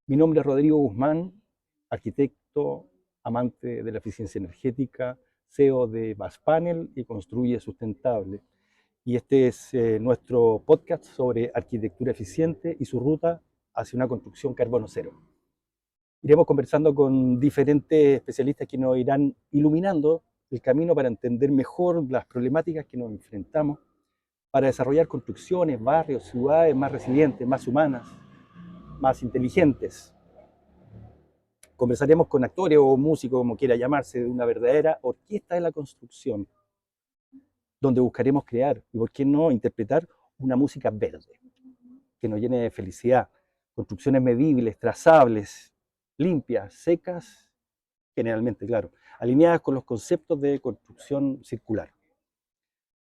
Mi nombre es Rodrigo Guzmán, arquitecto, amante de la eficiencia energética, CEO de Baspanel y Construye Sustentable. Y este es nuestro podcast sobre arquitectura eficiente y su ruta hacia una construcción carbono cero. Iremos conversando con diferentes especialistas que nos irán iluminando el camino para entender mejor las problemáticas que nos enfrentamos, para desarrollar construcciones, barrios, ciudades más resilientes, más humanas, más inteligentes. Conversaremos con actores o músicos, como quiera llamarse, de una verdadera orquesta de la construcción, donde buscaremos crear, y por qué no, interpretar una música verde, que nos llene de felicidad, construcciones medibles, trazables, limpias, secas, generalmente, claro, alineadas con los conceptos de construcción circular.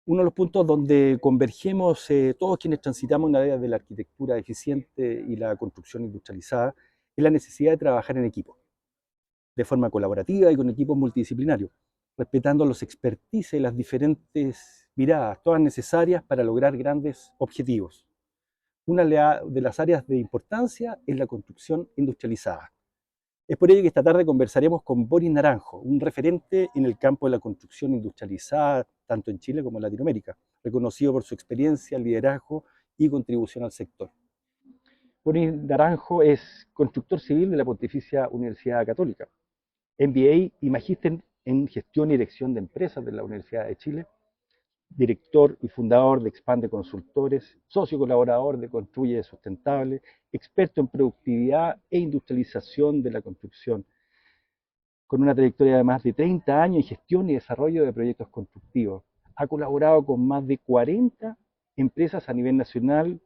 Uno de los puntos donde convergemos todos quienes transitamos en la área de la arquitectura eficiente y la construcción industrializada es la necesidad de trabajar en equipo, de forma colaborativa y con equipos multidisciplinarios, respetando los expertices y las diferentes miradas, todas necesarias para lograr grandes objetivos. Una de las áreas de importancia es la construcción industrializada. Es por ello que esta tarde conversaremos con Boris Naranjo, un referente en el campo de la construcción industrializada, tanto en Chile como en Latinoamérica, reconocido por su experiencia, liderazgo y contribución al sector. Boris Naranjo es constructor civil de la Pontificia Universidad Católica, MBA y magíster en gestión y dirección de empresas de la Universidad de Chile, director y fundador de Expande Consultores, socio colaborador de Construye Sustentable, experto en productividad e industrialización de la construcción, con una trayectoria de más de 30 años en gestión y desarrollo de proyectos constructivos. Ha colaborado con más de 40 empresas a nivel nacional,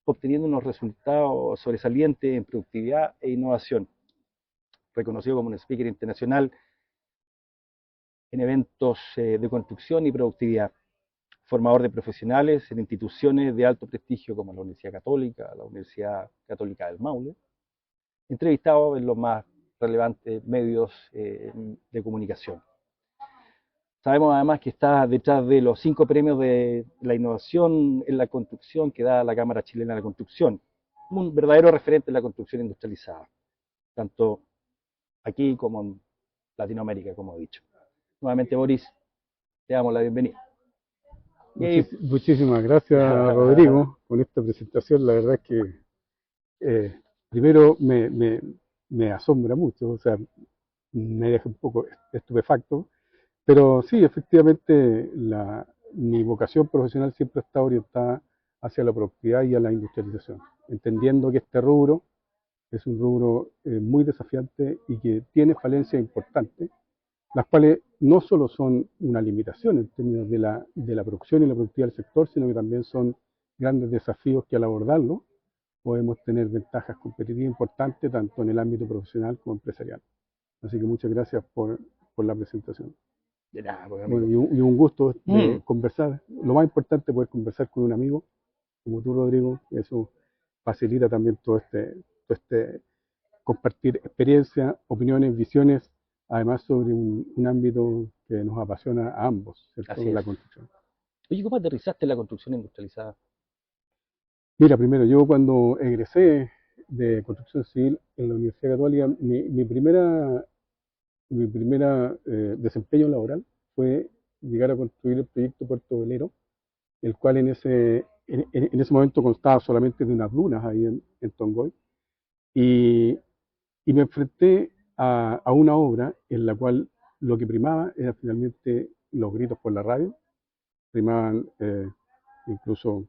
obteniendo unos resultados sobresalientes en productividad e innovación. Reconocido como un speaker internacional en eventos de construcción y productividad, formador de profesionales en instituciones de alto prestigio como la Universidad Católica, la Universidad Católica del Maule, entrevistado en los más relevantes medios de comunicación. Sabemos además que está detrás de los 5 premios de la innovación en la construcción que da la Cámara Chilena de la Construcción, un verdadero referente en la construcción industrializada, tanto aquí como en Latinoamérica, como he dicho. Nuevamente, Boris, te damos la bienvenida. Muchísimas gracias, Rodrigo, con esta presentación. La verdad es que primero me asombra mucho, o sea, me deja un poco estupefacto, pero sí, efectivamente, mi vocación profesional siempre está orientada hacia la productividad y a la industrialización, entendiendo que este rubro es un rubro muy desafiante y que tiene falencias importantes, las cuales no solo son una limitación en términos de la producción y la productividad del sector, sino que también son grandes desafíos que al abordarlo podemos tener ventajas competitivas importantes tanto en el ámbito profesional como empresarial. Así que muchas gracias por la presentación. De nada, pues, Bueno, amigo. y un gusto de conversar. Lo más importante es poder conversar con un amigo como tú, Rodrigo. Eso facilita también todo este compartir experiencias, opiniones, visiones, además sobre un ámbito que nos apasiona a ambos, ¿cierto? Así La es. construcción. Oye, ¿cómo aterrizaste la construcción industrializada? Mira, primero, yo cuando egresé de construcción civil en la Universidad Católica, mi primera desempeño laboral fue llegar a construir el proyecto Puerto Velero, el cual en ese momento constaba solamente de unas dunas ahí en Tongoy, y, y me enfrenté a una obra en la cual lo que primaba era finalmente los gritos por la radio, primaban incluso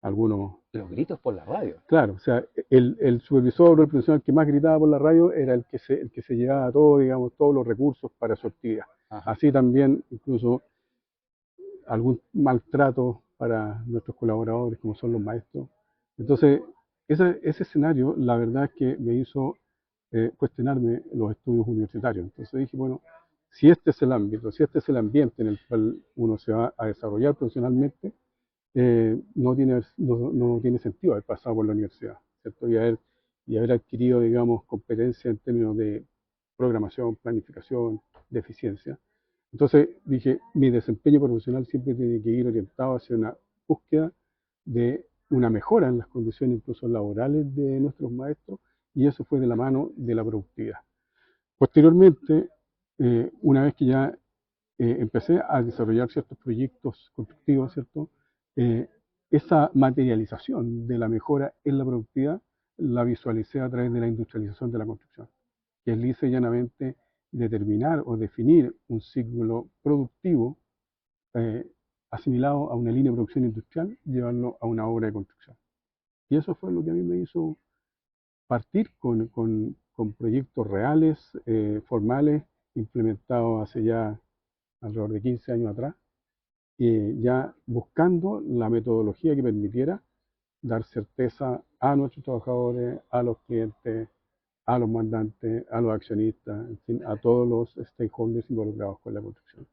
algunos. Los gritos por la radio. Claro, o sea, el supervisor o el profesional que más gritaba por la radio era el que se llevaba todo, digamos, todos los recursos para su actividad. Ajá. Así también, incluso, algún maltrato para nuestros colaboradores, como son los maestros. Entonces, ese escenario, la verdad es que me hizo cuestionarme los estudios universitarios. Entonces dije, bueno, si este es el ámbito, si este es el ambiente en el cual uno se va a desarrollar profesionalmente, no tiene sentido haber pasado por la universidad, ¿cierto? Y haber adquirido, digamos, competencia en términos de programación, planificación, de eficiencia. Entonces dije, mi desempeño profesional siempre tiene que ir orientado hacia una búsqueda de una mejora en las condiciones incluso laborales de nuestros maestros y eso fue de la mano de la productividad. Posteriormente, una vez que ya empecé a desarrollar ciertos proyectos constructivos, ¿cierto? Esa materialización de la mejora en la productividad la visualicé a través de la industrialización de la construcción, que es lisa y llanamente determinar o definir un ciclo productivo asimilado a una línea de producción industrial y llevarlo a una obra de construcción. Y eso fue lo que a mí me hizo partir con proyectos reales, formales, implementados hace ya alrededor de 15 años atrás, ya buscando la metodología que permitiera dar certeza a nuestros trabajadores, a los clientes, a los mandantes, a los accionistas, en fin, a todos los stakeholders involucrados con la construcción.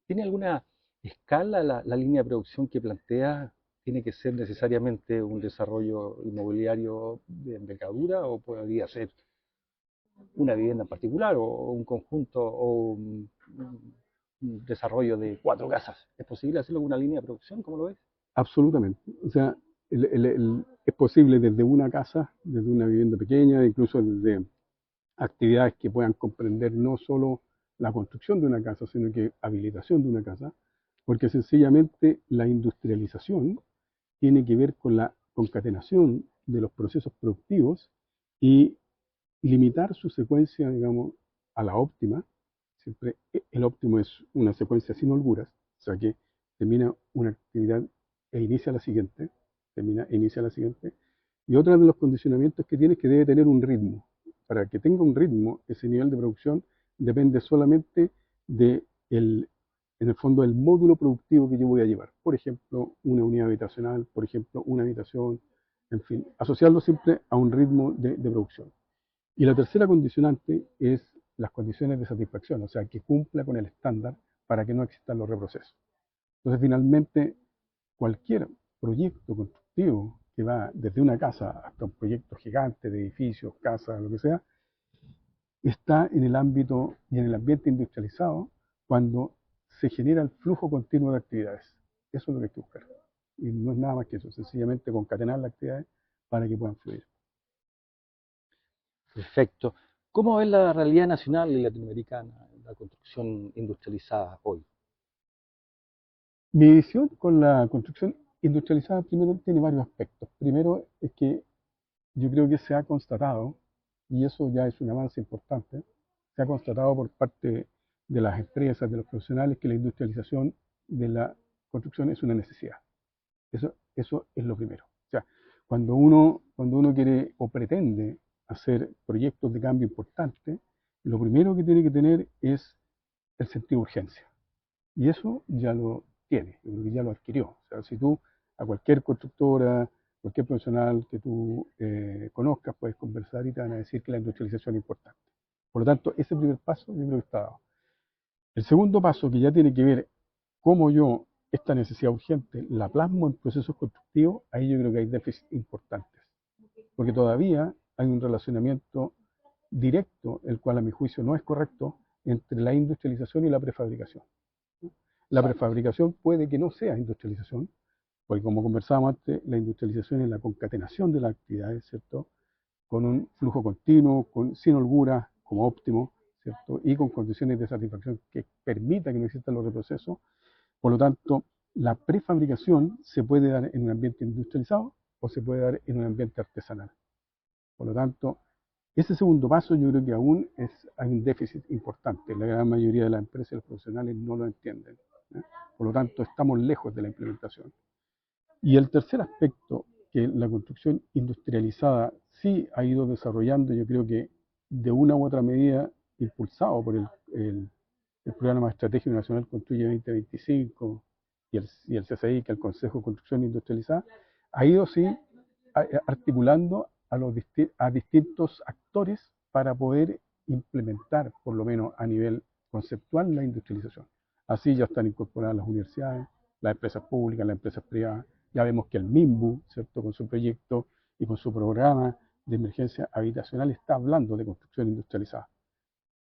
¿Tiene alguna escala la línea de producción que plantea? ¿Tiene que ser necesariamente un desarrollo inmobiliario de envergadura o podría ser una vivienda en particular o un conjunto o un desarrollo de 4 casas? ¿Es posible hacerlo con una línea de producción? ¿Cómo lo ves? Absolutamente. O sea, es posible desde una casa, desde una vivienda pequeña, incluso desde actividades que puedan comprender no solo la construcción de una casa, sino que habilitación de una casa, porque sencillamente la industrialización tiene que ver con la concatenación de los procesos productivos y limitar su secuencia, digamos, a la óptima. Siempre el óptimo es una secuencia sin holguras, o sea que termina una actividad e inicia la siguiente, termina e inicia la siguiente. Y otro de los condicionamientos que tiene es que debe tener un ritmo. Para que tenga un ritmo, ese nivel de producción depende solamente de en el fondo, el módulo productivo que yo voy a llevar. Por ejemplo, una unidad habitacional, por ejemplo, una habitación, en fin, asociarlo siempre a un ritmo de producción. Y la tercera condicionante es las condiciones de satisfacción, o sea, que cumpla con el estándar para que no existan los reprocesos. Entonces, finalmente, cualquier proyecto constructivo que va desde una casa hasta un proyecto gigante de edificios, casas, lo que sea, está en el ámbito y en el ambiente industrializado cuando se genera el flujo continuo de actividades. Eso es lo que hay que buscar. Y no es nada más que eso, sencillamente concatenar las actividades para que puedan fluir. Perfecto. ¿Cómo ves la realidad nacional y latinoamericana en la construcción industrializada hoy? Mi visión con la construcción industrializada primero tiene varios aspectos. Primero es que yo creo que se ha constatado, y eso ya es un avance importante, se ha constatado por parte de las empresas, de los profesionales, que la industrialización de la construcción es una necesidad. Eso es lo primero. O sea, cuando uno quiere o pretende hacer proyectos de cambio importantes, lo primero que tiene que tener es el sentido de urgencia. Y eso ya lo tiene, yo creo que ya lo adquirió. O sea, si tú a cualquier constructora, cualquier profesional que tú conozcas, puedes conversar y te van a decir que la industrialización es importante. Por lo tanto, ese primer paso yo creo que está dado. El segundo paso, que ya tiene que ver cómo yo esta necesidad urgente la plasmo en procesos constructivos, ahí yo creo que hay déficits importantes. Porque todavía hay un relacionamiento directo, el cual a mi juicio no es correcto, entre la industrialización y la prefabricación. La prefabricación puede que no sea industrialización, porque como conversábamos antes, la industrialización es la concatenación de las actividades, ¿cierto? Con un flujo continuo, sin holguras, como óptimo, ¿cierto? Y con condiciones de satisfacción que permita que no existan los reprocesos. Por lo tanto, la prefabricación se puede dar en un ambiente industrializado o se puede dar en un ambiente artesanal. Por lo tanto, ese segundo paso yo creo que aún hay un déficit importante. La gran mayoría de las empresas y los profesionales no lo entienden. Por lo tanto, estamos lejos de la implementación. Y el tercer aspecto que la construcción industrializada sí ha ido desarrollando, yo creo que de una u otra medida, impulsado por el Programa Estratégico Nacional Construye 2025 y el CCI, que es el Consejo de Construcción Industrializada, ha ido sí articulando a distintos actores para poder implementar, por lo menos a nivel conceptual, la industrialización. Así ya están incorporadas las universidades, las empresas públicas, las empresas privadas. Ya vemos que el MIMBU, ¿cierto?, con su proyecto y con su programa de emergencia habitacional, está hablando de construcción industrializada.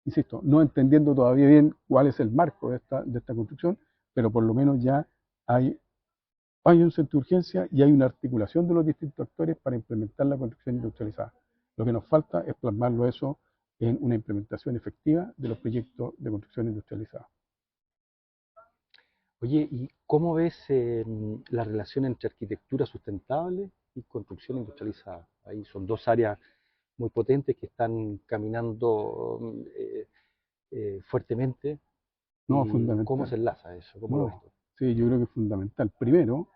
Insisto, no entendiendo todavía bien cuál es el marco de esta construcción, pero por lo menos ya hay un centro de urgencia y hay una articulación de los distintos actores para implementar la construcción industrializada. Lo que nos falta es plasmarlo eso en una implementación efectiva de los proyectos de construcción industrializada. Oye, ¿y cómo ves la relación entre arquitectura sustentable y construcción industrializada? Ahí son dos áreas muy potentes que están caminando fuertemente. No, ¿Y cómo fundamental. se enlaza eso? ¿Cómo lo ves No, tú? sí, yo creo que es fundamental. Primero,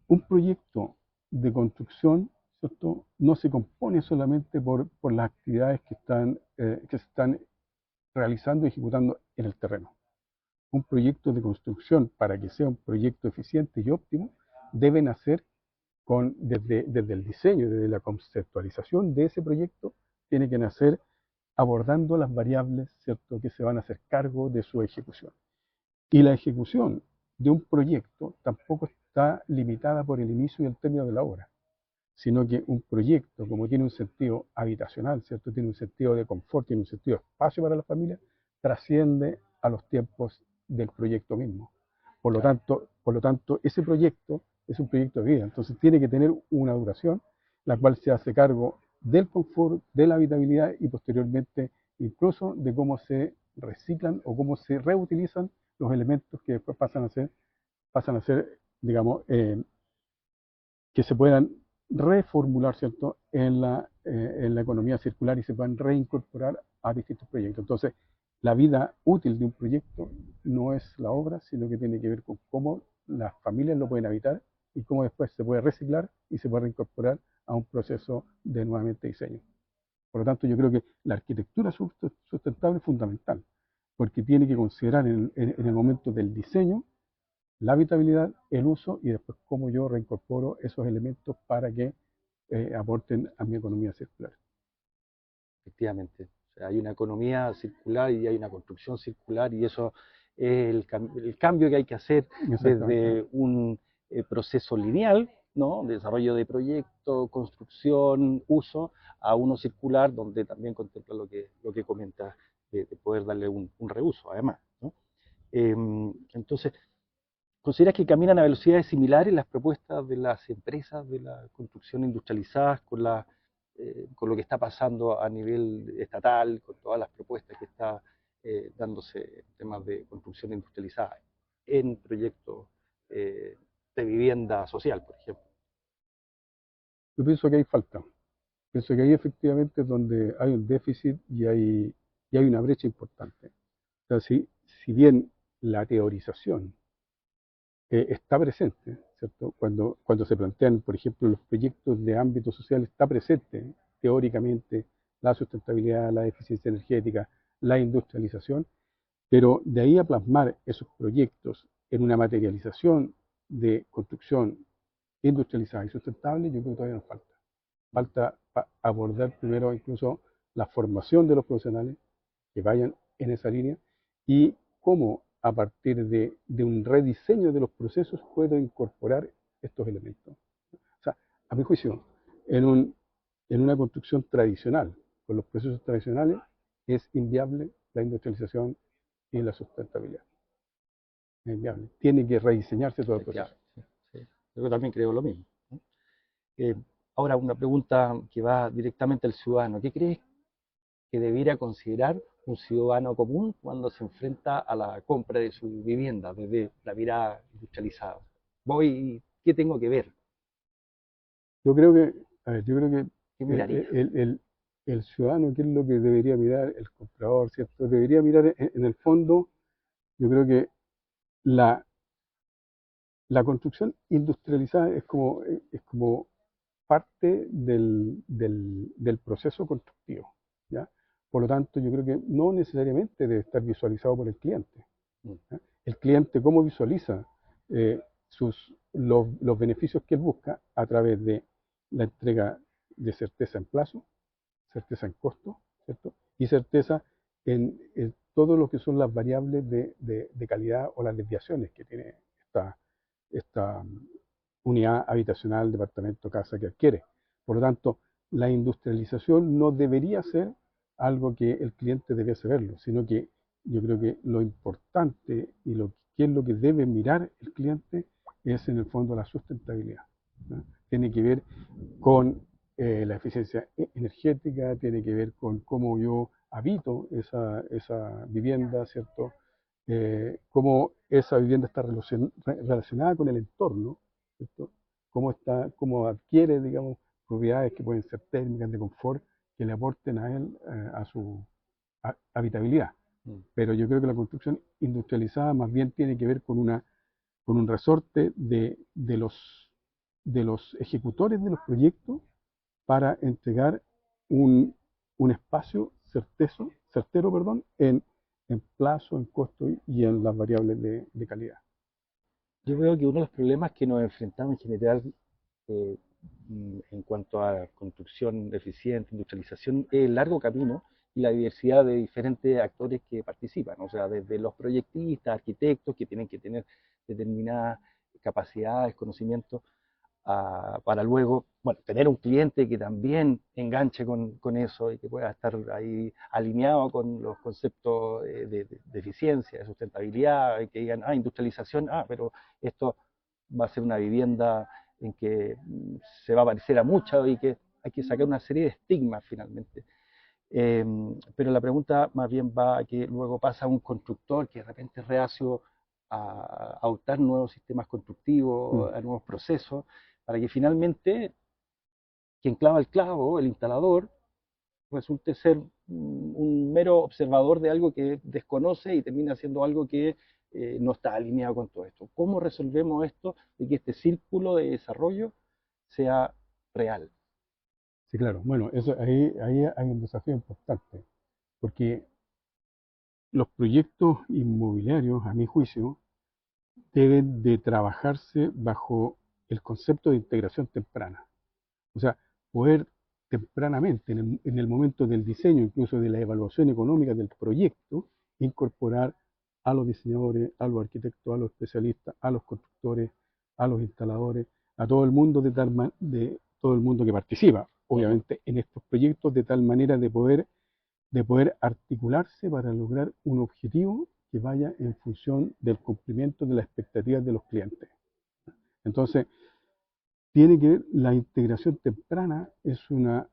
un proyecto de construcción, ¿cierto? No se compone solamente por las actividades que se están realizando y ejecutando en el terreno. Un proyecto de construcción, para que sea un proyecto eficiente y óptimo, debe nacer desde el diseño, desde la conceptualización de ese proyecto, tiene que nacer abordando las variables, ¿cierto?, que se van a hacer cargo de su ejecución. Y la ejecución de un proyecto tampoco está limitada por el inicio y el término de la obra, sino que un proyecto, como tiene un sentido habitacional, ¿cierto?, tiene un sentido de confort, tiene un sentido de espacio para la familia, trasciende a los tiempos del proyecto mismo. Claro. Por lo tanto, ese proyecto es un proyecto de vida, entonces tiene que tener una duración, la cual se hace cargo del confort, de la habitabilidad y posteriormente incluso de cómo se reciclan o cómo se reutilizan los elementos que después pasan a ser digamos, que se puedan reformular, ¿cierto?, en la economía circular y se puedan reincorporar a distintos proyectos. Entonces, la vida útil de un proyecto no es la obra, sino que tiene que ver con cómo las familias lo pueden habitar y cómo después se puede reciclar y se puede reincorporar a un proceso de nuevamente diseño. Por lo tanto, yo creo que la arquitectura sustentable es fundamental, porque tiene que considerar en el momento del diseño la habitabilidad, el uso y después cómo yo reincorporo esos elementos para que aporten a mi economía circular. Efectivamente. O sea, hay una economía circular y hay una construcción circular y eso es el cambio que hay que hacer Exactamente. desde un proceso lineal, ¿no? Desarrollo de proyecto, construcción, uso, a uno circular donde también contempla lo que comentas de poder darle un reuso, además, ¿no? Entonces, ¿consideras que caminan a velocidades similares las propuestas de las empresas de la construcción industrializadas con lo que está pasando a nivel estatal, con todas las propuestas que está dándose en temas de construcción industrializada en proyectos de vivienda social, por ejemplo? Yo pienso que hay falta. Pienso que ahí efectivamente es donde hay un déficit y hay una brecha importante. O sea, si bien la teorización está presente, ¿cierto? Cuando se plantean, por ejemplo, los proyectos de ámbito social, está presente teóricamente la sustentabilidad, la eficiencia energética, la industrialización, pero de ahí a plasmar esos proyectos en una materialización de construcción industrializada y sustentable, yo creo que todavía nos falta. Falta abordar primero incluso la formación de los profesionales que vayan en esa línea y cómo a partir de un rediseño de los procesos puedo incorporar estos elementos. O sea, a mi juicio, en una construcción tradicional, con los procesos tradicionales, es inviable la industrialización y la sustentabilidad. Es inviable. Tiene que rediseñarse todo el proceso. Efectivamente, sí, sí. Yo también creo lo mismo, ¿no? Eh, Ahora, una pregunta que va directamente al ciudadano. ¿Qué crees que debiera considerar un ciudadano común cuando se enfrenta a la compra de su vivienda desde la mirada industrializada? Voy, ¿qué tengo que ver? Yo creo que, a ver, yo creo que ¿Qué el, miraría? el ciudadano, ¿qué es lo que debería mirar? El comprador, ¿cierto? Debería mirar en el fondo, yo creo que la, la construcción industrializada es como parte del proceso constructivo, ¿ya? Por lo tanto, yo creo que no necesariamente debe estar visualizado por el cliente. Mm. ¿Ya? El cliente, ¿cómo visualiza los beneficios que él busca? A través de la entrega de certeza en plazo, certeza en costo, ¿cierto? Y certeza en todo lo que son las variables de calidad o las desviaciones que tiene esta unidad habitacional, departamento, casa que adquiere. Por lo tanto, la industrialización no debería ser algo que el cliente debiese verlo, sino que yo creo que lo importante y que es lo que debe mirar el cliente es en el fondo la sustentabilidad, ¿no? tiene que ver con la eficiencia energética, tiene que ver con cómo yo habito esa vivienda, ¿cierto? Cómo esa vivienda está relacionada con el entorno, ¿cierto? Cómo adquiere, digamos, propiedades que pueden ser térmicas, de confort, que le aporten a él, a su habitabilidad. Pero yo creo que la construcción industrializada más bien tiene que ver con un resorte de los ejecutores de los proyectos para entregar un espacio certero, perdón, en plazo, en costo y en las variables de calidad. Yo veo que uno de los problemas que nos enfrentamos en general eh, en cuanto a construcción eficiente, industrialización, es el largo camino y la diversidad de diferentes actores que participan, o sea, desde los proyectistas, arquitectos, que tienen que tener determinadas capacidades, conocimientos, para luego, bueno, tener un cliente que también enganche con eso y que pueda estar ahí alineado con los conceptos de eficiencia, de sustentabilidad, y que digan, industrialización, pero esto va a ser una vivienda en que se va a parecer a muchas y que hay que sacar una serie de estigmas finalmente. Eh, pero la pregunta más bien va a que luego pasa un constructor que de repente es reacio a adoptar nuevos sistemas constructivos, a nuevos procesos, para que finalmente quien clava el clavo, el instalador, resulte ser un mero observador de algo que desconoce y termina siendo algo que no está alineado con todo esto. ¿Cómo resolvemos esto de que este círculo de desarrollo sea real? Sí, claro. Bueno, ahí hay un desafío importante, porque los proyectos inmobiliarios, a mi juicio, deben de trabajarse bajo el concepto de integración temprana. O sea, poder tempranamente, en el momento del diseño, incluso de la evaluación económica del proyecto, incorporar a los diseñadores, a los arquitectos, a los especialistas, a los constructores, a los instaladores, a todo el mundo de todo el mundo que participa, obviamente, en estos proyectos, de tal manera de poder articularse para lograr un objetivo que vaya en función del cumplimiento de las expectativas de los clientes. Entonces, tiene que ver, la integración temprana es una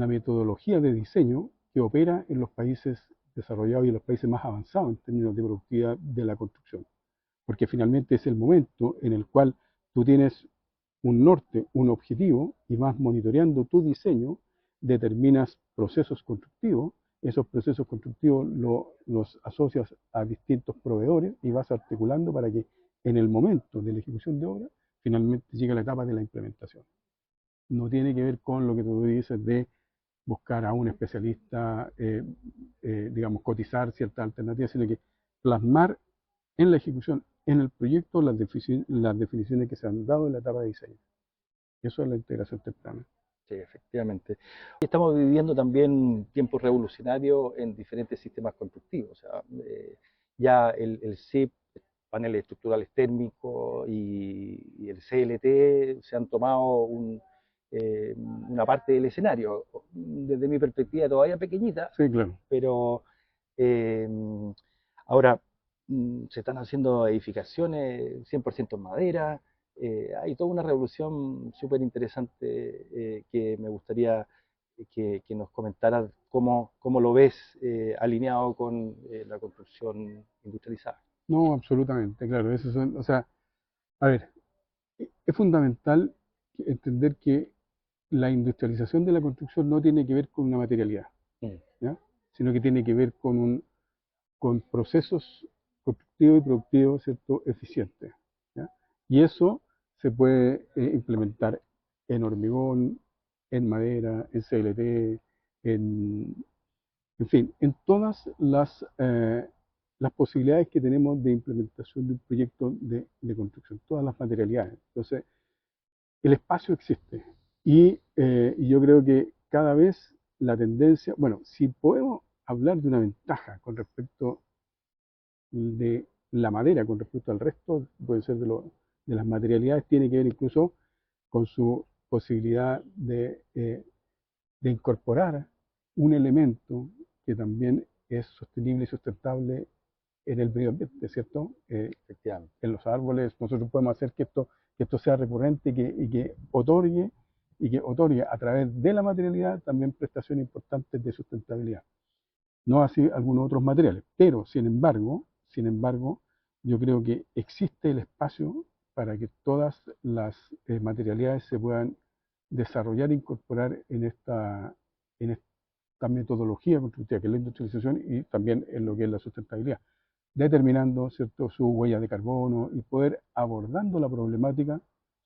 metodología de diseño que opera en los países desarrollados y en los países más avanzados en términos de productividad de la construcción, porque finalmente es el momento en el cual tú tienes un norte, un objetivo, y vas monitoreando tu diseño, determinas procesos constructivos, esos procesos constructivos los asocias a distintos proveedores y vas articulando para que en el momento de la ejecución de obra finalmente llegue a la etapa de la implementación. No tiene que ver con lo que tú dices de buscar a un especialista, digamos, cotizar ciertas alternativas, sino que plasmar en la ejecución, en el proyecto, las definiciones que se han dado en la etapa de diseño. Eso es la integración temprana. Sí, efectivamente. Estamos viviendo también tiempos revolucionarios en diferentes sistemas constructivos. O sea, ya el SIP, paneles estructurales térmicos y el CLT se han tomado una parte del escenario. Desde mi perspectiva todavía pequeñita, Sí, claro. pero eh, ahora se están haciendo edificaciones 100% en madera. Hay toda una revolución súper interesante que me gustaría que nos comentaras cómo lo ves alineado con la construcción industrializada. No, absolutamente, claro. O sea, a ver, es fundamental entender que la industrialización de la construcción no tiene que ver con una materialidad, Mm. ¿ya? Sino que tiene que ver con procesos constructivos y productivos, ¿cierto?, eficientes, ¿ya? Y eso se puede implementar en hormigón, en madera, en CLT, en fin, en todas las posibilidades que tenemos de implementación de un proyecto de construcción, todas las materialidades. Entonces, el espacio existe y yo creo que cada vez la tendencia, bueno, si podemos hablar de una ventaja con respecto de la madera, con respecto al resto, puede ser de las materialidades, tiene que ver incluso con su posibilidad de incorporar un elemento que también es sostenible y sustentable en el medio ambiente, ¿cierto? Efectivamente. En los árboles nosotros podemos hacer que esto que esto sea recurrente y que otorgue a través de la materialidad también prestaciones importantes de sustentabilidad. No así algunos otros materiales, pero sin embargo, yo creo que existe el espacio para que todas las materialidades se puedan desarrollar e incorporar en esta metodología constructiva que es la industrialización y también en lo que es la sustentabilidad, determinando, ¿cierto?, su huella de carbono y poder abordando la problemática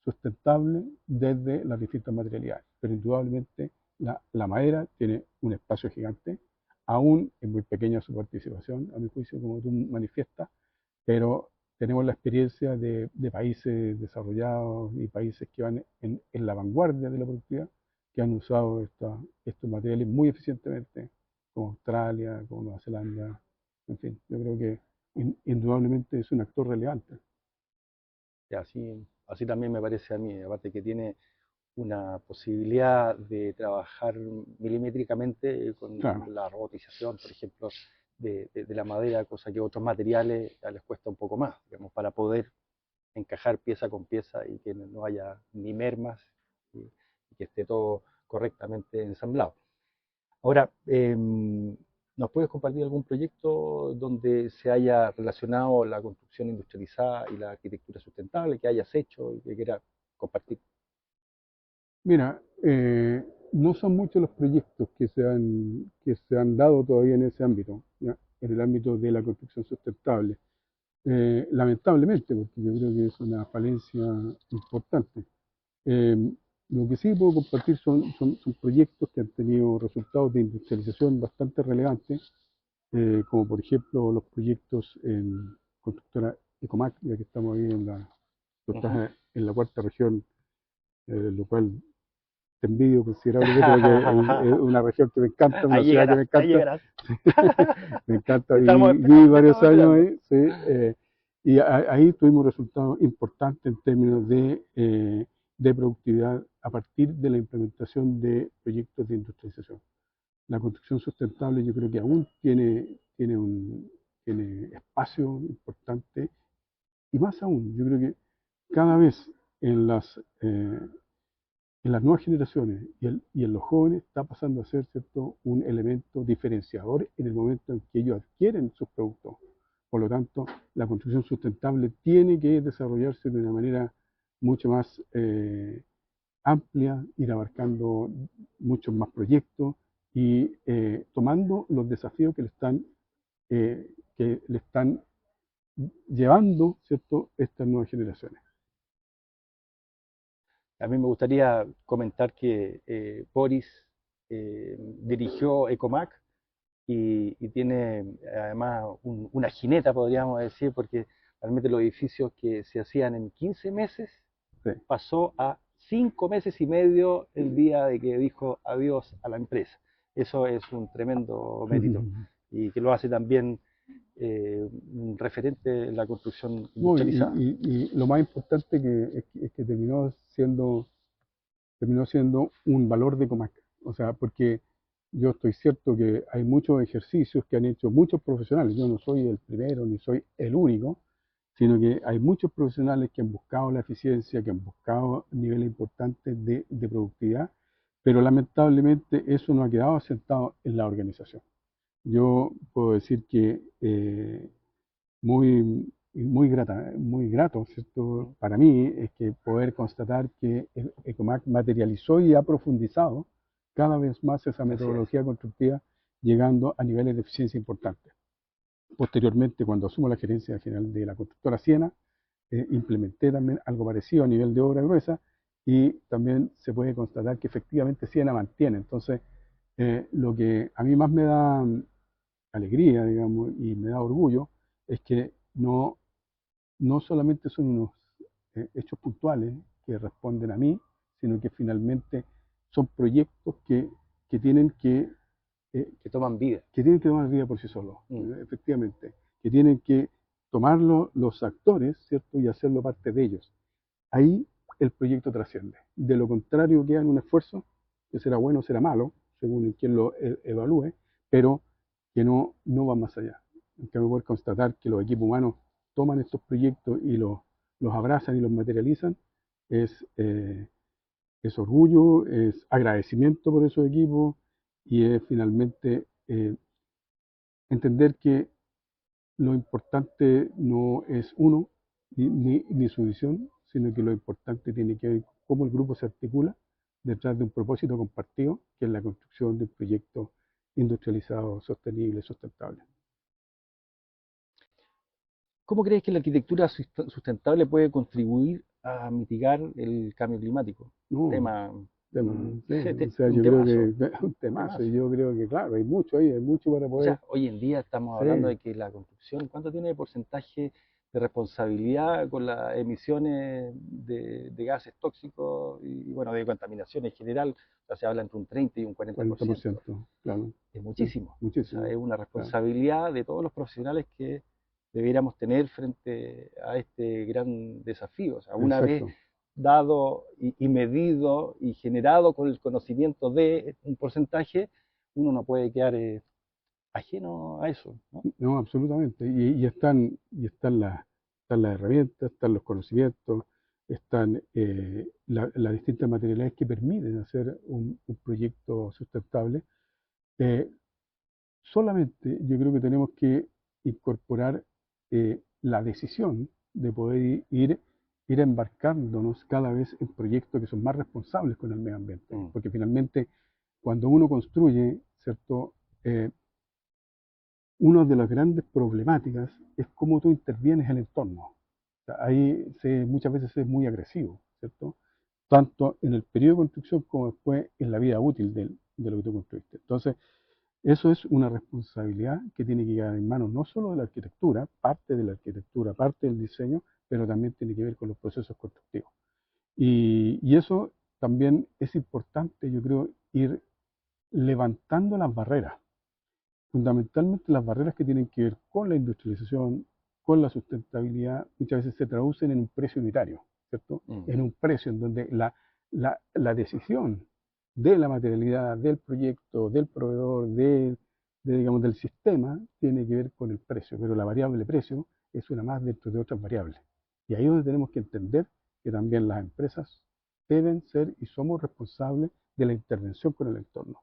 sustentable desde las distintas materialidades. Pero indudablemente la madera tiene un espacio gigante, aún es muy pequeña su participación, a mi juicio, como tú manifiestas, pero tenemos la experiencia de países desarrollados y países que van en la vanguardia de la productividad, que han usado estos materiales muy eficientemente, como Australia, como Nueva Zelanda, en fin, yo creo que indudablemente es un actor relevante. Y así también me parece a mí, aparte que tiene una posibilidad de trabajar milimétricamente con Claro, la robotización, por ejemplo, de la madera, cosa que otros materiales ya les cuesta un poco más, digamos, para poder encajar pieza con pieza y que no haya ni mermas y que esté todo correctamente ensamblado. Ahora, ¿nos puedes compartir algún proyecto donde se haya relacionado la construcción industrializada y la arquitectura sustentable que hayas hecho y que quieras compartir? mira, no son muchos los proyectos que se han dado todavía en ese ámbito, ¿ya? En el ámbito de la construcción sustentable. Lamentablemente, porque yo creo que es una falencia importante. Eh, lo que sí puedo compartir son proyectos que han tenido resultados de industrialización bastante relevantes, como por ejemplo los proyectos en constructora Ecomac, ya que estamos ahí tú Ujú. estás en la cuarta región, lo cual te envidio considerablemente porque es una región que me encanta, una Ahí ciudad que llegarás, me ahí encanta, llegarás. me encanta, Te estamos viví esperando, te varios estamos años esperando. ahí, sí, y ahí tuvimos resultados importantes en términos de productividad a partir de la implementación de proyectos de industrialización. La construcción sustentable yo creo que aún tiene espacio importante y más aún, yo creo que cada vez en en las nuevas generaciones y en los jóvenes está pasando a ser, ¿cierto?, un elemento diferenciador en el momento en que ellos adquieren sus productos. Por lo tanto, la construcción sustentable tiene que desarrollarse de una manera mucho más amplia, ir abarcando muchos más proyectos y tomando los desafíos eh, que le están llevando, ¿cierto?, estas nuevas generaciones. A mí me gustaría comentar que Boris dirigió Ecomac y tiene además una jineta, podríamos decir, porque realmente los edificios que se hacían en 15 meses Sí. pasó a 5 meses y medio el día de que dijo adiós a la empresa. Eso es un tremendo mérito y que lo hace también un referente en la construcción No, industrializada. y lo más importante es que terminó siendo un valor de Comac. O sea, porque yo estoy cierto que hay muchos ejercicios que han hecho muchos profesionales. Yo no soy el primero ni soy el único, sino que hay muchos profesionales que han buscado la eficiencia, que han buscado niveles importantes de productividad, pero lamentablemente eso no ha quedado asentado en la organización. Yo puedo decir que muy grato, ¿cierto? Para mí es que poder constatar que el Ecomac materializó y ha profundizado cada vez más esa Así es. metodología constructiva, llegando a niveles de eficiencia importantes. Posteriormente, cuando asumo la gerencia general de la constructora Siena, implementé también algo parecido a nivel de obra gruesa y también se puede constatar que efectivamente Siena mantiene. Entonces, lo que a mí más me da alegría, digamos, y me da orgullo es que no solamente son unos hechos puntuales que responden a mí, sino que finalmente son proyectos que tienen Que toman vida. que tienen que tomar vida por sí solos, Mm. efectivamente, que tienen que tomarlo los actores, ¿cierto? Y hacerlo parte de ellos. Ahí el proyecto trasciende. De lo contrario, queda en un esfuerzo, que será bueno o será malo, según en quien lo evalúe, pero que no va más allá. En cambio, poder constatar que los equipos humanos toman estos proyectos y los abrazan y los materializan, es orgullo, es agradecimiento por esos equipos y es finalmente entender que lo importante no es uno ni su visión, sino que lo importante tiene que ver con cómo el grupo se articula detrás de un propósito compartido, que es la construcción de un proyecto industrializado, sostenible, sustentable. ¿Cómo crees que la arquitectura sustentable puede contribuir a mitigar el cambio climático? No, Tema, sí, o sea, un yo creo temazo, que es un un temazo, y temazo. yo creo que, claro, hay mucho ahí, hay mucho para O poder, sea, hoy en día estamos hablando sí, de que la construcción, ¿cuánto tiene de porcentaje de responsabilidad con las emisiones de gases tóxicos y, bueno, de contaminación en general? O sea, se habla entre un 30 y un 40%. 40%, claro, Es sí, muchísimo. O sea, es muchísimo, una claro, responsabilidad de todos los profesionales que debiéramos tener frente a este gran desafío. O sea, una vez exacto. dado y medido y generado con el conocimiento de un porcentaje, uno no puede quedar ajeno a eso, ¿no? No, absolutamente. Están las herramientas, están los conocimientos, están las distintas materialidades que permiten hacer un proyecto sustentable. Eh, Solamente yo creo que tenemos que incorporar la decisión de poder ir embarcándonos cada vez en proyectos que son más responsables con el medio ambiente. Mm. Porque finalmente, cuando uno construye, ¿cierto? Una de las grandes problemáticas es cómo tú intervienes en el entorno. O sea, muchas veces es muy agresivo, ¿cierto? Tanto en el periodo de construcción como después en la vida útil de lo que tú construiste. Entonces, eso es una responsabilidad que tiene que quedar en manos no solo de la arquitectura, parte del diseño, pero también tiene que ver con los procesos constructivos. Y eso también es importante, yo creo, ir levantando las barreras, fundamentalmente las barreras que tienen que ver con la industrialización, con la sustentabilidad, muchas veces se traducen en un precio unitario, ¿cierto? Mm. En un precio en donde la decisión de la materialidad, del proyecto, del proveedor, digamos, del sistema, tiene que ver con el precio, pero la variable precio es una más dentro de otras variables. Y ahí es donde tenemos que entender que también las empresas deben ser y somos responsables de la intervención con el entorno.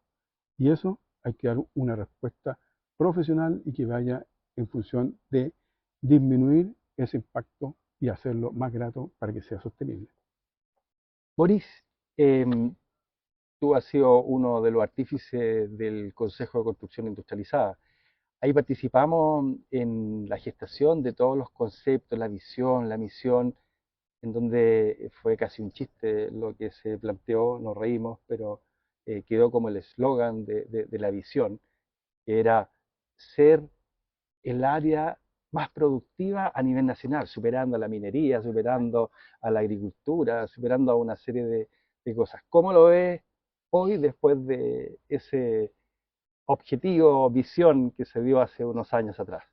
Y eso hay que dar una respuesta profesional y que vaya en función de disminuir ese impacto y hacerlo más grato para que sea sostenible. Boris, em, tú has sido uno de los artífices del Consejo de Construcción Industrializada. Ahí participamos en la gestación de todos los conceptos, la visión, la misión, en donde fue casi un chiste lo que se planteó, nos reímos, pero quedó como el eslogan de la visión, que era ser el área más productiva a nivel nacional, superando a la minería, superando a la agricultura, superando a una serie de cosas. ¿Cómo lo ves hoy después de ese objetivo, visión que se dio hace unos años atrás?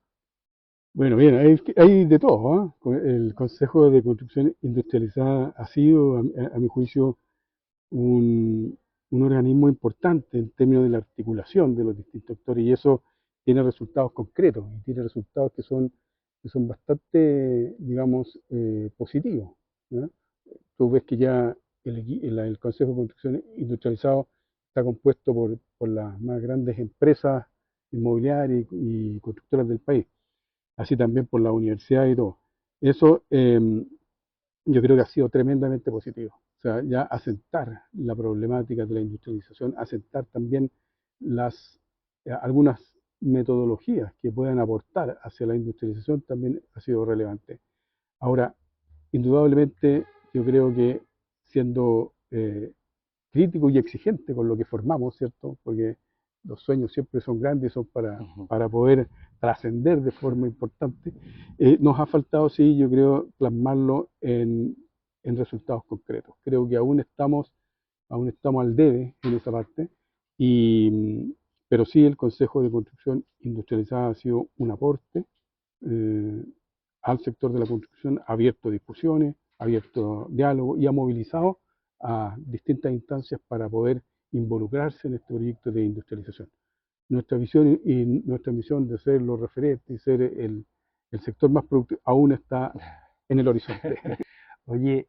Bueno, bien, hay de todo, ¿ah? El Consejo de Construcción Industrializada ha sido, a mi juicio, un organismo importante en términos de la articulación de los distintos actores y eso tiene resultados concretos y tiene resultados que son bastante, digamos, positivos, ¿ya? Tú ves que ya el Consejo de Construcción Industrializado está compuesto por las más grandes empresas inmobiliarias y constructoras del país, así también por la universidad y todo. Eso yo creo que ha sido tremendamente positivo. O sea, ya asentar la problemática de la industrialización, asentar también algunas metodologías que puedan aportar hacia la industrialización también ha sido relevante. Ahora, indudablemente, yo creo que siendo crítico y exigente con lo que formamos, ¿cierto? Porque los sueños siempre son grandes, son Ujú. para poder trascender de forma importante. Nos ha faltado, sí, yo creo, plasmarlo en resultados concretos. Creo que aún estamos al debe en esa parte, pero sí el Consejo de Construcción Industrializada ha sido un aporte eh, al sector de la construcción, ha abierto discusiones, ha abierto diálogo y ha movilizado a distintas instancias para poder involucrarse en este proyecto de industrialización. Nuestra visión y nuestra misión de ser los referentes y ser el sector más productivo aún está en el horizonte. Oye,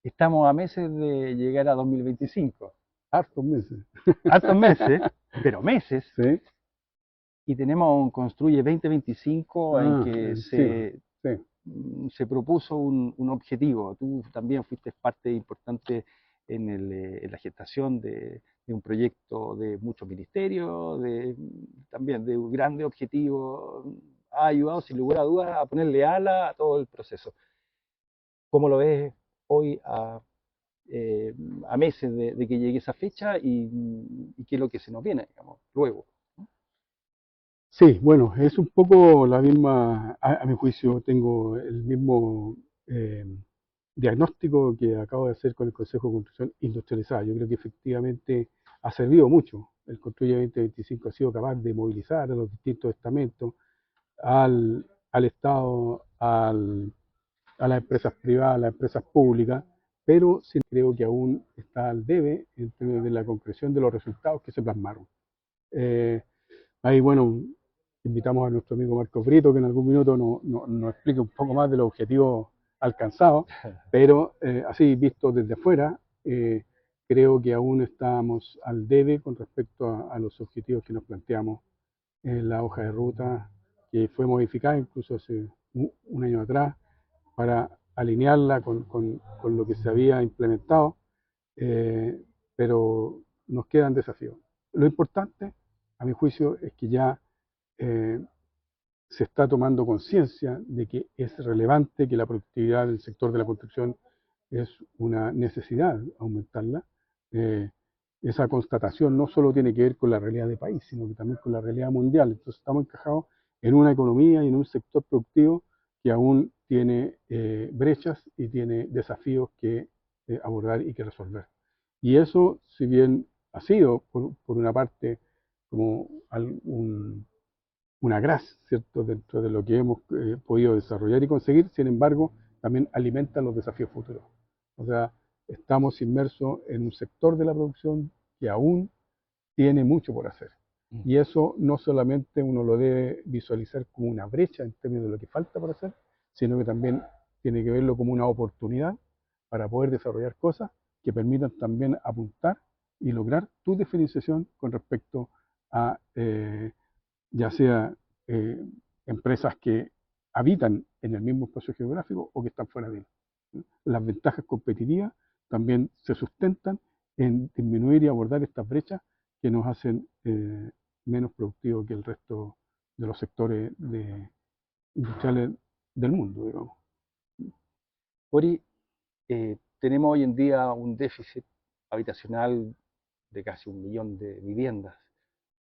Estamos a meses de llegar a 2025. Hartos meses. Hartos meses, pero meses. Sí. Y tenemos un Construye 2025 en que encima. Sí. se propuso un objetivo. Tú también fuiste parte importante en la gestación de un proyecto de muchos ministerios, también de un grande objetivo. Ha ayudado sin lugar a dudas a ponerle ala a todo el proceso. ¿Cómo lo ves hoy eh, a meses de que llegue esa fecha y qué es lo que se nos viene, digamos, luego? Sí, bueno, es un poco la misma, a mi juicio, tengo el mismo eh, diagnóstico que acabo de hacer con el Consejo de Construcción Industrializada. Yo creo que efectivamente ha servido mucho. El Construye 2025 ha sido capaz de movilizar a los distintos estamentos, al Estado, a las empresas privadas, a las empresas públicas, pero sí creo que aún está al debe en términos de la concreción de los resultados que se plasmaron. Eh, Ahí, bueno, invitamos a nuestro amigo Marcos Brito, que en algún minuto nos explique un poco más de los objetivos alcanzados, pero así visto desde afuera, creo que aún estamos al debe con respecto a los objetivos que nos planteamos en la hoja de ruta, que fue modificada incluso hace un año atrás, para alinearla con lo que se había implementado, eh, pero nos quedan desafíos. Lo importante, a mi juicio, es que ya eh, se está tomando conciencia de que es relevante que la productividad del sector de la construcción es una necesidad aumentarla. Eh, Esa constatación no solo tiene que ver con la realidad del país, sino que también con la realidad mundial. Entonces estamos encajados en una economía y en un sector productivo que aún tiene brechas y tiene desafíos que abordar y que resolver. Y eso, si bien ha sido, por una parte, como una gracia, ¿cierto?, dentro de lo que hemos podido desarrollar y conseguir, sin embargo, también alimenta los desafíos futuros. O sea, estamos inmersos en un sector de la producción que aún tiene mucho por hacer. Y eso no solamente uno lo debe visualizar como una brecha en términos de lo que falta por hacer, sino que también tiene que verlo como una oportunidad para poder desarrollar cosas que permitan también apuntar y lograr tu diferenciación con respecto a ya sea eh, empresas que habitan en el mismo espacio geográfico o que están fuera de él. Las ventajas competitivas también se sustentan en disminuir y abordar estas brechas que nos hacen menos productivos que el resto de los sectores industriales del mundo, digamos. Ori, tenemos hoy en día un déficit habitacional de casi 1 millón de viviendas.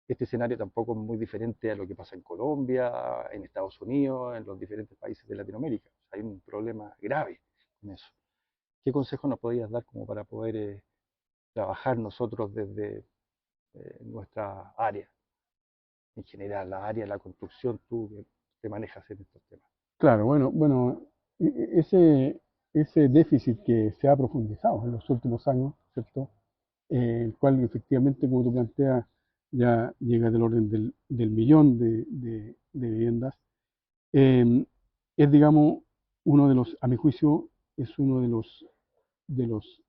Este escenario tampoco es muy diferente a lo que pasa en Colombia, en Estados Unidos, en los diferentes países de Latinoamérica. O sea, hay un problema grave con eso. ¿Qué consejo nos podrías dar como para poder trabajar nosotros desde nuestra área, en general, la área de la construcción, tú que te manejas en estos temas? Claro, bueno, ese déficit que se ha profundizado en los últimos años, ¿cierto? El cual efectivamente, como tú planteas, ya llega del orden del millón de viviendas, eh, es, digamos, uno de los, a mi juicio, es uno de los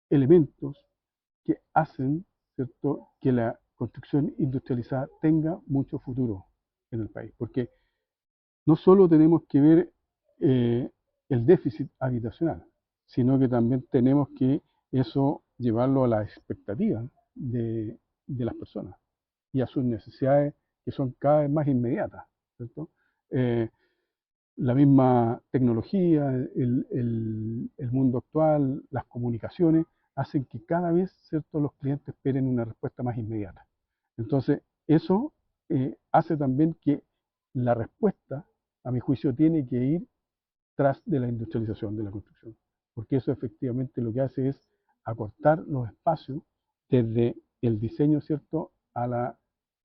elementos que hacen, ¿cierto?, que la construcción industrializada tenga mucho futuro en el país. Porque no solo tenemos que ver el déficit habitacional, sino que también tenemos que eso llevarlo a las expectativas de las personas y a sus necesidades que son cada vez más inmediatas, ¿cierto? Eh, la misma tecnología, el mundo actual, las comunicaciones, hacen que cada vez, ¿cierto?, los clientes esperen una respuesta más inmediata. Entonces, eso hace también que la respuesta, a mi juicio, tiene que ir tras de la industrialización de la construcción, porque eso efectivamente lo que hace es acortar los espacios desde el diseño, ¿cierto?, a la,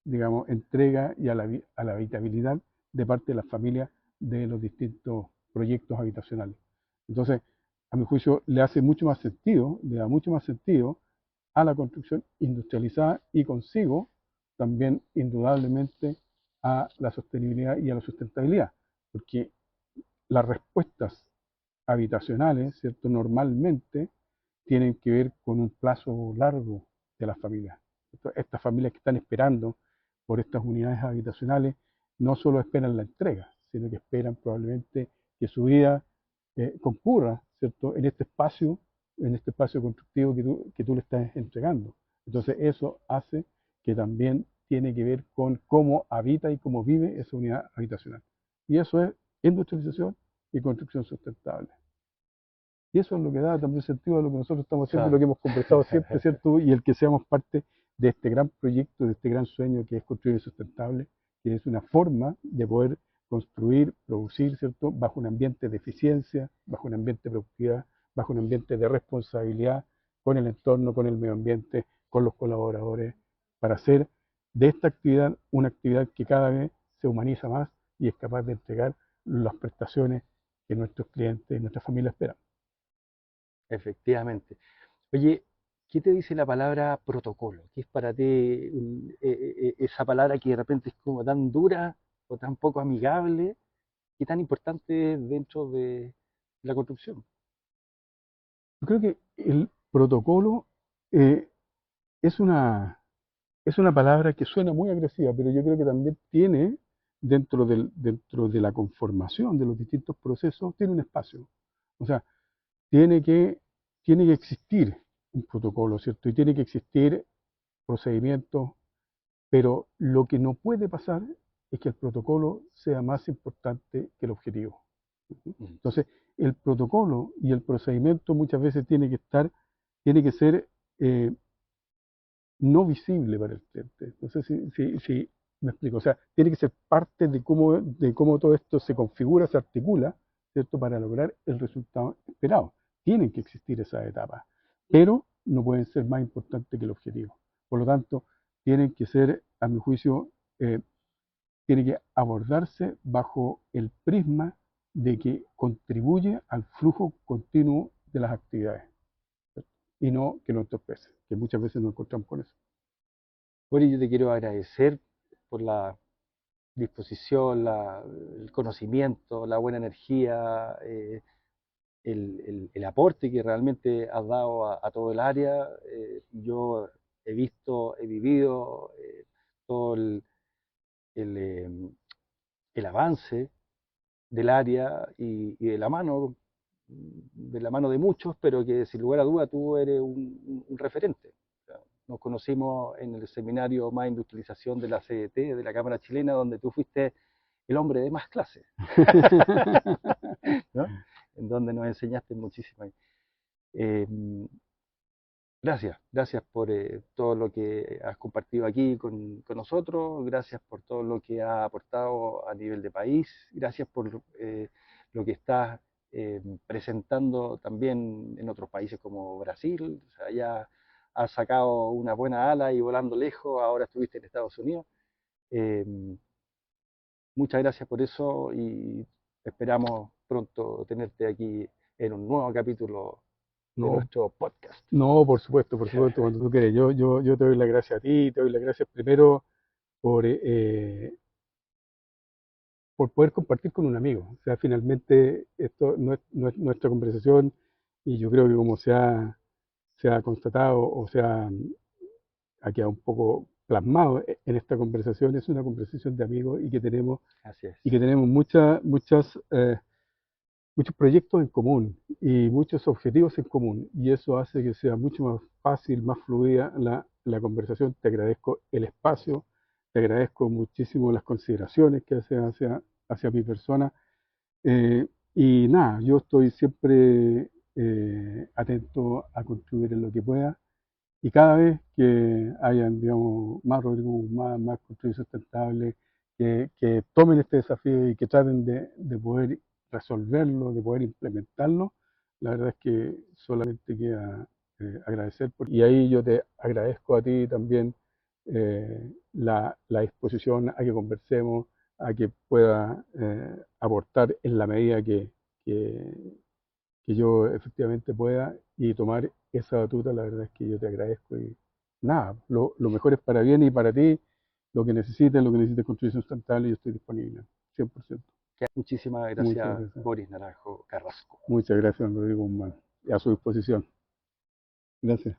digamos, entrega y a la habitabilidad de parte de las familias de los distintos proyectos habitacionales. Entonces, a mi juicio, le hace mucho más sentido, le da mucho más sentido a la construcción industrializada y consigo también indudablemente a la sostenibilidad y a la sustentabilidad, porque las respuestas habitacionales, ¿cierto? Normalmente tienen que ver con un plazo largo de las familias. Estas familias que están esperando por estas unidades habitacionales no solo esperan la entrega, sino que esperan probablemente que su vida concurra, ¿cierto? En este espacio constructivo que tú le estás entregando. Entonces eso hace que también tiene que ver con cómo habita y cómo vive esa unidad habitacional. Y eso es industrialización y construcción sustentable. Y eso es lo que da también sentido a lo que nosotros estamos haciendo, lo Claro. que hemos conversado siempre, ¿cierto? Y el que seamos parte de este gran proyecto, de este gran sueño que es construir sustentable, que es una forma de poder construir, producir, ¿cierto? Bajo un ambiente de eficiencia, bajo un ambiente de productividad, bajo un ambiente de responsabilidad con el entorno, con el medio ambiente, con los colaboradores, para hacer de esta actividad una actividad que cada vez se humaniza más y es capaz de entregar las prestaciones que nuestros clientes y nuestras familias esperan. Efectivamente. Oye, ¿qué te dice la palabra protocolo? ¿Qué es para ti esa palabra que de repente es como tan dura o tan poco amigable y tan importante dentro de la construcción? Yo creo que el protocolo eh, es es una palabra que suena muy agresiva, pero yo creo que también tiene, dentro de la conformación de los distintos procesos, tiene un espacio. O sea, tiene que, tiene que existir un protocolo, ¿cierto? Y tiene que existir procedimientos, pero lo que no puede pasar es que el protocolo sea más importante que el objetivo. Mm. Entonces, el protocolo y el procedimiento muchas veces tiene que ser eh, no visible para el cliente. No sé si me explico. O sea, tiene que ser parte de cómo todo esto se configura, se articula, ¿cierto? Para lograr el resultado esperado. Tienen que existir esas etapas, pero no pueden ser más importantes que el objetivo. Por lo tanto, tienen que ser, a mi juicio, tiene que abordarse bajo el prisma de que contribuye al flujo continuo de las actividades, ¿cierto? Y no que lo entorpece, que muchas veces nos encontramos con eso. Ori, yo te quiero agradecer por la disposición, el conocimiento, la buena energía, el aporte que realmente has dado a todo el área. Yo he visto, he vivido todo el, eh, el avance del área y de la mano de muchos, pero que sin lugar a duda tú eres un referente. O sea, nos conocimos en el seminario Más Industrialización de la CDT, de la Cámara Chilena, donde tú fuiste el hombre de más clases, ¿no? En donde nos enseñaste muchísimo. Eh, gracias por todo lo que has compartido aquí con nosotros, gracias por todo lo que has aportado a nivel de país, gracias por lo que estás presentando también en otros países como Brasil. O sea, ya has sacado una buena ala y volando lejos, ahora estuviste en Estados Unidos. Eh, muchas gracias por eso y esperamos pronto tenerte aquí en un nuevo capítulo de No, nuestro podcast. no, por supuesto, cuando tú quieres. Yo te doy las gracias a ti, te doy las gracias primero por poder compartir con un amigo. O sea, finalmente esto no es nuestra conversación y yo creo que como se ha constatado o ha quedado un poco plasmado en esta conversación, es una conversación de amigos Así es. y que tenemos muchos proyectos en común y muchos objetivos en común. Y eso hace que sea mucho más fácil, más fluida la conversación. Te agradezco el espacio, te agradezco muchísimo las consideraciones que haces hacia mi persona. Y nada, yo estoy siempre atento a contribuir en lo que pueda. Y cada vez que hayan, digamos, más Rodrigo Guzmán, más construcción sustentable, que tomen este desafío y que traten de poder resolverlo, de poder implementarlo, la verdad es que solamente queda agradecer. Y ahí yo te agradezco a ti también la disposición a que conversemos, a que pueda aportar en la medida que, que yo efectivamente pueda y tomar esa batuta. La verdad es que yo te agradezco y nada, lo mejor es para bien y para ti, lo que necesites construir sustentable, yo estoy disponible, 100%. Muchísimas Muchas gracias, gracias. Boris Naranjo Carrasco. Muchas gracias, don Rodrigo Guzmán. A su disposición. Gracias.